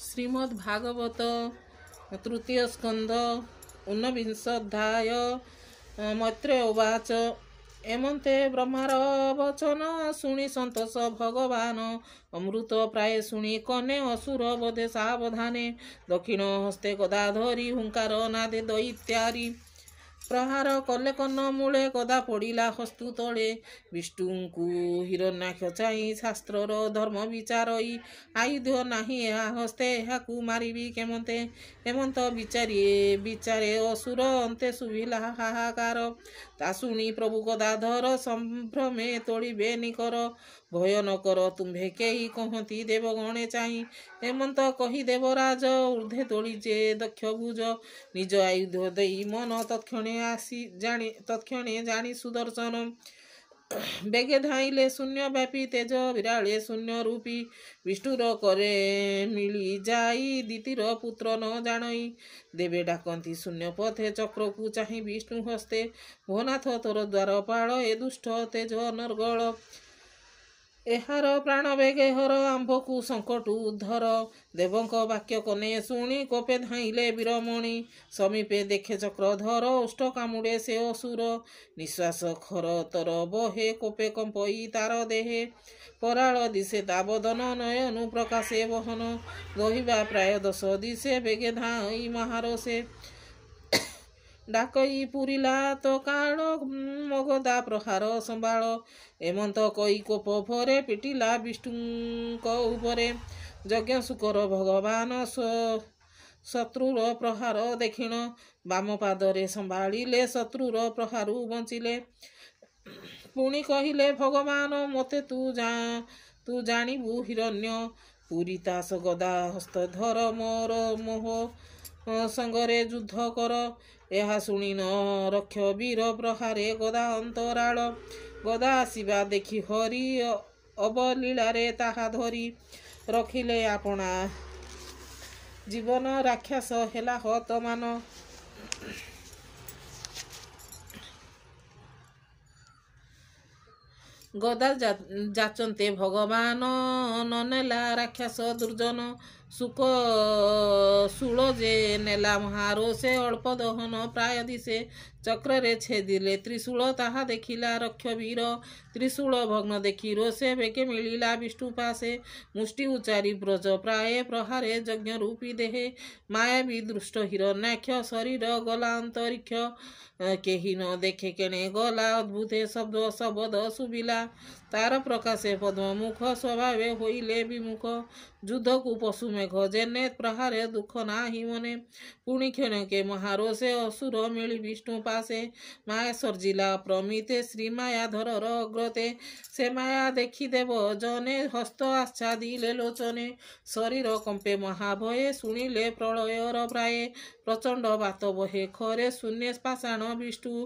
श्रीमद् भागवत तृतीय स्कंद ऊनविंशोऽध्याय मैत्रेय उवाच एमंते ब्रह्मार वचन शुणी संतोष भगवान अमृत प्राय शुणी कने असुर बधे सावधाने दक्षिण हस्ते गदा धरी हुंकार नादे दैत्यारी प्रहार कले कन्न मूले गदा पड़ा हस्तु तले विष्णुଙ୍କୁ हिरण्याक्ष चाहि शास्त्रर धर्म विचारई आयुध नाही ଏହା हस्ते ଏହାକୁ ମାରିବି କେମନ୍ତେ ହେମନ୍ତ ବିଚାରେ ଅସୁର ଅନ୍ତେ ଶୁଭିଲା ହାହାକାର ତା ଶୁଣି ପ୍ରଭୁ ଗଦାଧର ସମ୍ଭ୍ରମେ ତୋଳିବେ ନିକର ଭୟ ନ କର ତୁମ୍ଭେ କେହି କହନ୍ତି ଦେବଗଣେ ଚାହିଁ ହେମନ୍ତ କହି ଦେବରାଜ ଊର୍ଦ୍ଧ୍ୱେ ତୋଳି ଯେ ଦକ୍ଷ ଭୁଜ ନିଜ ଆୟୁଧ ଦେଇ ମନ ତତ୍କ୍ଷଣେ ଜାଣି ସୁଦର୍ଶନ ବେଗେ ଧାଇଲେ ଶୂନ୍ୟ ବ୍ୟାପୀ ତେଜ ବିରାଳେ ଶୂନ୍ୟ ରୂପୀ ବିଷ୍ଣୁର କରେ ମିଳି ଯାଇ ଦିତିର ପୁତ୍ର ନ ଜାଣଇ ଦେବେ ଡାକନ୍ତି ଶୂନ୍ୟ ପଥେ ଚକ୍ରକୁ ଚାହିଁ ବିଷ୍ଣୁ ହସ୍ତେ ଭୋନାଥ ତୋର ଦ୍ୱାରପାଳ ଏ ଦୁଷ୍ଟ ତେଜ ଅନର୍ଗଳ ଏହାର ପ୍ରାଣ ବେଗେ ହର ଆମ୍ଭକୁ ସଙ୍କଟୁ ଉଦ୍ଧର ଦେବଙ୍କ ବାକ୍ୟ କନେ ଶୁଣି କୋପେ ଧାଇଲେ ବୀରମଣି ସମୀପେ ଦେଖେ ଚକ୍ରଧର ଉଷ୍ଟ କାମୁଡ଼େ ସେ ଅସୁର ନିଶ୍ୱାସ ଖର ତର ବହେ କୋପେ କମ୍ପଇ ତାର ଦେହେ କରାଳ ଦିଶେ ତା ବଦନ ନୟନୁ ପ୍ରକାଶେ ବହନ ଦହିବା ପ୍ରାୟ 10 ଦିଶେ ବେଗେ ଧାଇ ମହାରସେ ଡାକଇ ପୁରିଲା ତ କାଳ ମଗଦା ପ୍ରହାର ସମ୍ବାଳ ଏମନ୍ତ କଇ କୋପ ଭରେ ପିଟିଲା ବିଷ୍ଣୁଙ୍କ ଉପରେ ଯଜ୍ଞ ଶୁକର ଭଗବାନ ଶତ୍ରୁର ପ୍ରହାର ଦେଖିଣ ବାମ ପାଦରେ ସମ୍ଭାଳିଲେ ଶତ୍ରୁର ପ୍ରହାରୁ ବଞ୍ଚିଲେ ପୁଣି କହିଲେ ଭଗବାନ ମୋତେ ତୁ ଜାଣିବୁ ହିରଣ୍ୟ ପୁରୀ ତାସ ଗଦା ହସ୍ତଧର ମୋର ମୋହ ସଙ୍ଗରେ ଯୁଦ୍ଧ କର ଏହା ଶୁଣି ନ ରକ୍ଷ ବୀର ପ୍ରହାରେ ଗଦା ଅନ୍ତରାଳ ଗଦା ଆସିବା ଦେଖି ହରି ଅବଲୀଳାରେ ତାହା ଧରି ରଖିଲେ ଆପଣା ଜୀବନ ରାକ୍ଷସ ହେଲା ହତମାନ ଗଦା ଯାଚନ୍ତେ ଭଗବାନ ନନେଲା ରାକ୍ଷସ ଦୁର୍ଜନ ସୁକ ଶୂଳ ଯେ ନେଲା ମହାରୋଷେ ଅଳ୍ପ ଦହନ ପ୍ରାୟ ଦିଶେ ଚକ୍ରରେ ଛେଦିଲେ ତ୍ରିଶୂଳ ତାହା ଦେଖିଲା ରକ୍ଷବୀର ତ୍ରିଶୂଳ ଭଗ୍ନ ଦେଖି ରୋଷେ ବେକେ ମିଳିଲା ବିଷ୍ଣୁ ପାଶେ ମୁଷ୍ଟି ଉଚାରି ବ୍ରଜ ପ୍ରାୟ ପ୍ରହାରେ ଯଜ୍ଞ ରୂପୀ ଦେହେ ମାୟାବୀ ଦୃଷ୍ଟ ହିରଣ୍ୟାକ୍ଷ ଶରୀର ଗଲା ଅନ୍ତରିକ୍ଷ କେହି ନ ଦେଖେ କେଣେ ଗଲା ଅଦ୍ଭୁତେ ଶବଦ ଶୁଭିଲା ତାର ପ୍ରକାଶେ ପଦ୍ମମୁଖ ସ୍ୱଭାବେ ହୋଇଲେ ବିମୁଖ ଯୁଦ୍ଧକୁ ପଶୁ ମେଘ ଜେନେ ପ୍ରହାରେ ଦୁଃଖ ନାହିଁ ମନେ ପୁଣି କ୍ଷଣକେ ମହାରୋଷେ ଅସୁର ମିଳି ବିଷ୍ଣୁ ପାଶେ ମାୟା ସର୍ଜିଲା ପ୍ରମିତେ ଶ୍ରୀ ମାୟାଧରର ଅଗ୍ରତେ ସେ ମାୟା ଦେଖି ଦେବ ଜନେ ହସ୍ତ ଆଚ୍ଛାଦିଲେ ଲୋଚନେ ଶରୀର କମ୍ପେ ମହାଭୟେ ଶୁଣିଲେ ପ୍ରଳୟର ପ୍ରାୟେ ପ୍ରଚଣ୍ଡ ବାତ ବହେ ଖରେ ଶୂନ୍ୟ ପାଷାଣ ବିଷ୍ଣୁ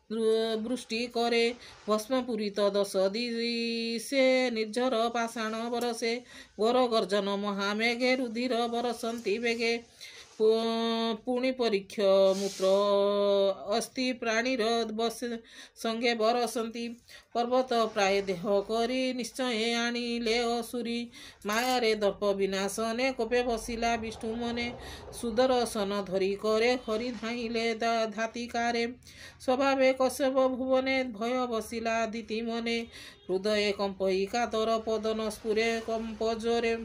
ବୃଷ୍ଟି करे भस्मपूरित 10 दिशे निर्झर पाषाण बरसे घोर गर्जन महामेघे रुधिर बरसंती बेगे पुणी परीक्ष मूत्र अस्थि प्राणीर संगे बरसंती पर्वत प्राय देह करी निश्चय आनिले असुरी मायारे दर्प विनाशने कोपे बसिला विष्णु मने सुदर्शन धरी करे हरि धाइले धातिकारे स्वभावे कश्यप भुवने भय बसिला दिति मने हृदय कंपई कातर पदन स्फुरे कंपजोरे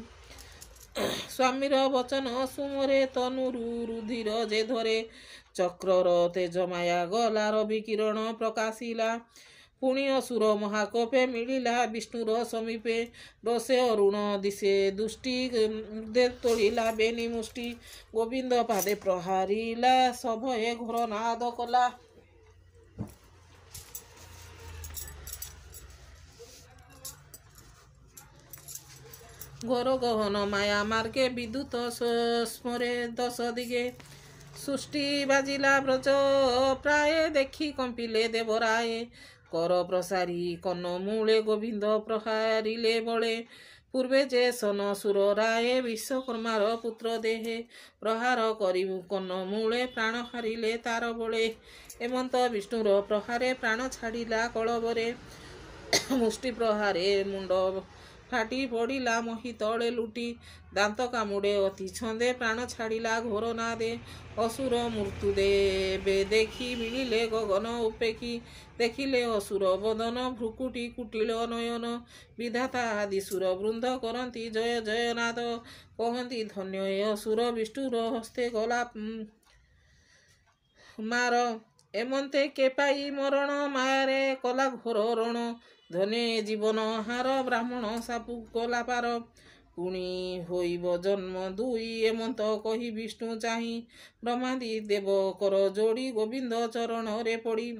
स्वामीर वचन सुमरे तनुरु रुधिर जे धरे चक्रर तेज माया गला रवि किरण प्रकाशिला पुणी असुर महाकोपे मिलिला विष्णुर समीपे रोषे अरुण दिशे दुष्टि दे तोलिला बेनी मुष्टि गोविंद पादे प्रहारिला सभये घोर नाद कला घोर गहन माया मार्गे विद्युत स्मरे 10 दिगे सृष्टि बाजिला ब्रज प्राय देखी कंपिले देवराय कर प्रसारी कन्न मूले गोविंद प्रहारिले बळे पूर्वे जे सन सुर राय विश्वकर्मार पुत्र देहे प्रहार करी कन्न मूले प्राण हारिले तार बळे एमंत विष्णुर प्रहारे प्राण छाड़िला कलबरे मुष्टि प्रहारे मुंड फाटी पड़िला मही तले लुटी दांत कामुड़े अति छंदे प्राण छाड़िला घोर नादे असुर मृत्यु देवे देखी मिलिले गगन उपेक्षी देखिले असुर बदन भ्रुकुटी कुटिल नयन विधाता आदि सुर वृंद करती जय जय नाद कहती धन्य ए असुर विष्णुर हस्ते गला मार एमंते के पाई मरण मायारे कला घोर रण धने जीवन हार ब्राह्मण सापु कला पार पुणी होइब जन्म दुई एमंत कही विष्णु चाही ब्रह्मादि देव कर जोड़ी गोविंद चरण रे पड़ी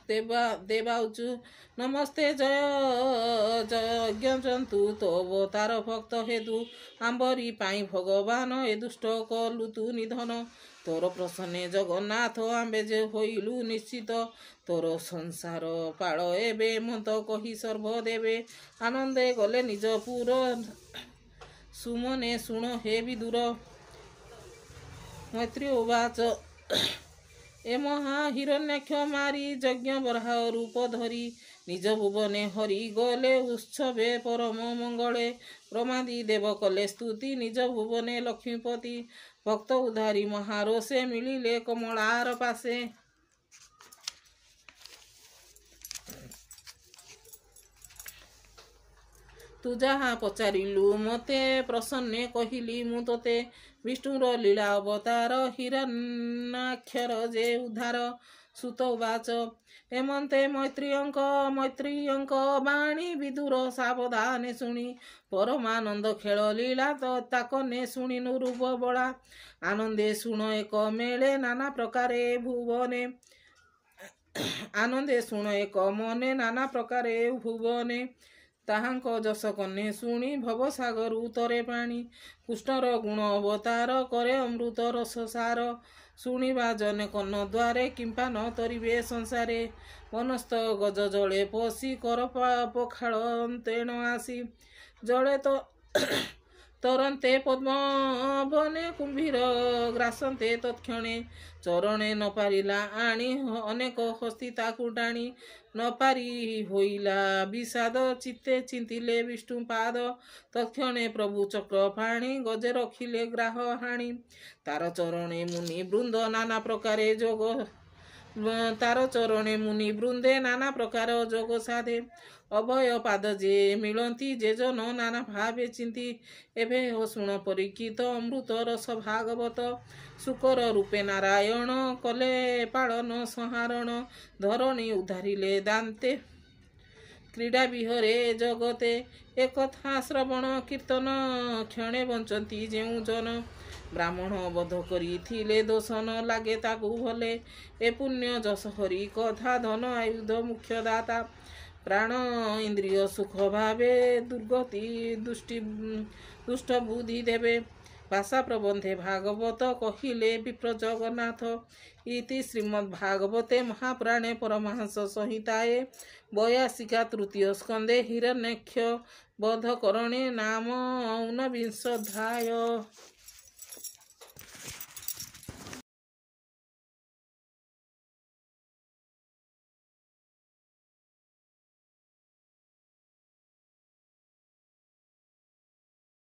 देवाउचु नमस्ते जय यज्ञ जंतु तो अवतार भक्त हेतु आंबरी पाई भगवान ए दुष्ट कलु तु निधन तोर प्रसन्ने जगन्नाथ आंबे जे होइलु निश्चित तोर संसार पाल एबे मत कही सर्व देवे आनंदे गले निज पुर सुमने शुण हे विदुर मैत्री उवाच ए महा हिरण्याक्ष मारी यज्ञ बराह रूप धरी निज भुवने हरि गले उत्सवे परम मंगले ब्रह्मादि देव कले स्तुति निज भुवने लक्ष्मीपति भक्त उधारी महारोषे मिलिले कमलार पासे तू जहा पचारिलु मते प्रसन्ने कहिली मु तोते विष्णुर लीला अवतार हिरण्याक्षर जे उद्धार सुत उवाच एमंते मैत्रियंक बाणी विदुर सावधाने शुणी परमानंद खेल लीला ताकने शुणी नुरूप बड़ा आनंदे शुण एक मेले नाना प्रकारे भुवने आनंदे शुण एक मने नाना प्रकारे भुवने ताहांक जस कन्ने शुणी भवसागर उतरे पाणी कृष्णर गुण अवतार करे अमृत रस सार शुणिबा जने कन्न द्वारे किंपा न तरिबे संसारे वनस्थ गज जले पशि कर पखाल तेण आसी जले तो तरन्ते पद्म बने कुंभीर ग्रासन्ते तत्क्षणे चरणे न पारिला आणी अनेक हस्ती ताकु टाणी न पारी होइला विषाद चित्ते चिंतिले विष्णु पाद तत्क्षणे प्रभु चक्र फाणी गजे रखिले ग्राह हाणी तार चरणे मुनि वृंद नाना प्रकारे जोग तार चरणे मुनि वृंदे नाना प्रकार जोग साधे अभय पाद जे मिलती जे जन नाना भावे चिंती एभे हो शुण परीक्षित अमृत रस भागवत शुकर रूपे नारायण कले पालन संहारण धरणी उद्धारिले दान्ते क्रीडा विहरे जगते एकथा श्रवण कीर्तन क्षणे बंचती जेउ जन ब्राह्मण बध करिथिले दोष न लागे ताकु भले ए पुण्य जस हरि कथा धन आयुध मुख्य दाता प्राण इंद्रिय सुख भावे दुर्गति दुष्ट बुद्धि देवे भाषा प्रबंधे भागवत कहिले विप्र जगन्नाथ इति श्रीमद्भागवते महापुराणे परमहंस संहिताये 82 तृतीय स्कंदे हिरण्यक्ष वध करणे नाम 19 अध्याय।